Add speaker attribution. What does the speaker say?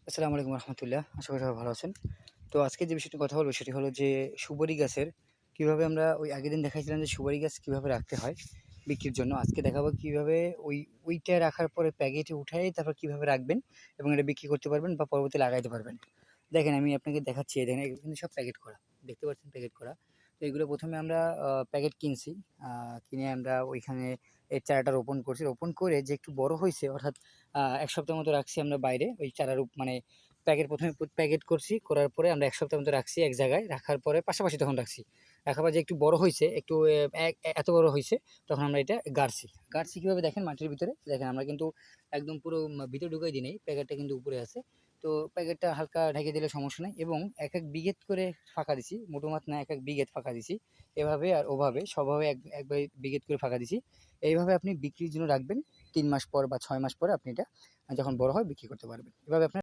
Speaker 1: আসসালামু আলাইকুম রহমতুল্লাহ। আশা করি সবাই ভালো আছেন। তো আজকে যে বিষয়টি কথা বলবো সেটি হলো যে সুপারি গাছের কীভাবে আমরা ওই আগের দিন দেখাইছিলাম যে সুপারি গাছ কীভাবে রাখতে হয় বিক্রির জন্য। আজকে দেখাবো কীভাবে ওইটা রাখার পরে প্যাকেটে উঠায়ে তারপর কীভাবে রাখবেন এবং এটা বিক্রি করতে পারবেন বা পরবর্তী লাগাইতে পারবেন। দেখেন আমি আপনাকে দেখাচ্ছি, এই দেখেন এগুলো কিন্তু সব প্যাকেট করা। দেখতে পাচ্ছেন প্যাকেট করা। তো এগুলো ১ম এ আমরা প্যাকেট কিনছি। কিনে আমরা ওইখানে এর চারাটা রোপণ করছি। রোপণ করে যে একটু বড় হইছে, অর্থাৎ ১ সপ্তাহ মতো রাখছি আমরা বাইরে ওই চারা মানে প্যাকেট ১ম এ প্যাকেট করছি। করার পরে আমরা ১ সপ্তাহ মতো রাখছি এক জায়গায়। রাখার পরে পাশাপাশি তখন রাখছি। রাখার পর যে একটু বড় হইছে, একটু এত বড় হইছে, তখন আমরা এটা গাড়ছি। গাড়ছি কিভাবে দেখেন মাটির ভিতরে। দেখেন আমরা কিন্তু একদম পুরো ভিতরে ঢুকাই দিই নাই। প্যাকেটটা কিন্তু উপরে আছে। তো প্যাকেটটা হালকা ঢেকে দিলে সমস্যা নাই এবং এক বিঘেত করে ফাঁকা দিছি। মোটামুট না এক বিঘেত ফাঁকা দিছি। এভাবে আর ওভাবে সবভাবে এক বিঘেত করে ফাঁকা দিছি। এইভাবে আপনি বিক্রির জন্য রাখবেন। ৩ মাস পর বা ৬ মাস পরে আপনি এটা যখন বড় হয় বিক্রি করতে পারবেন। এভাবে আপনার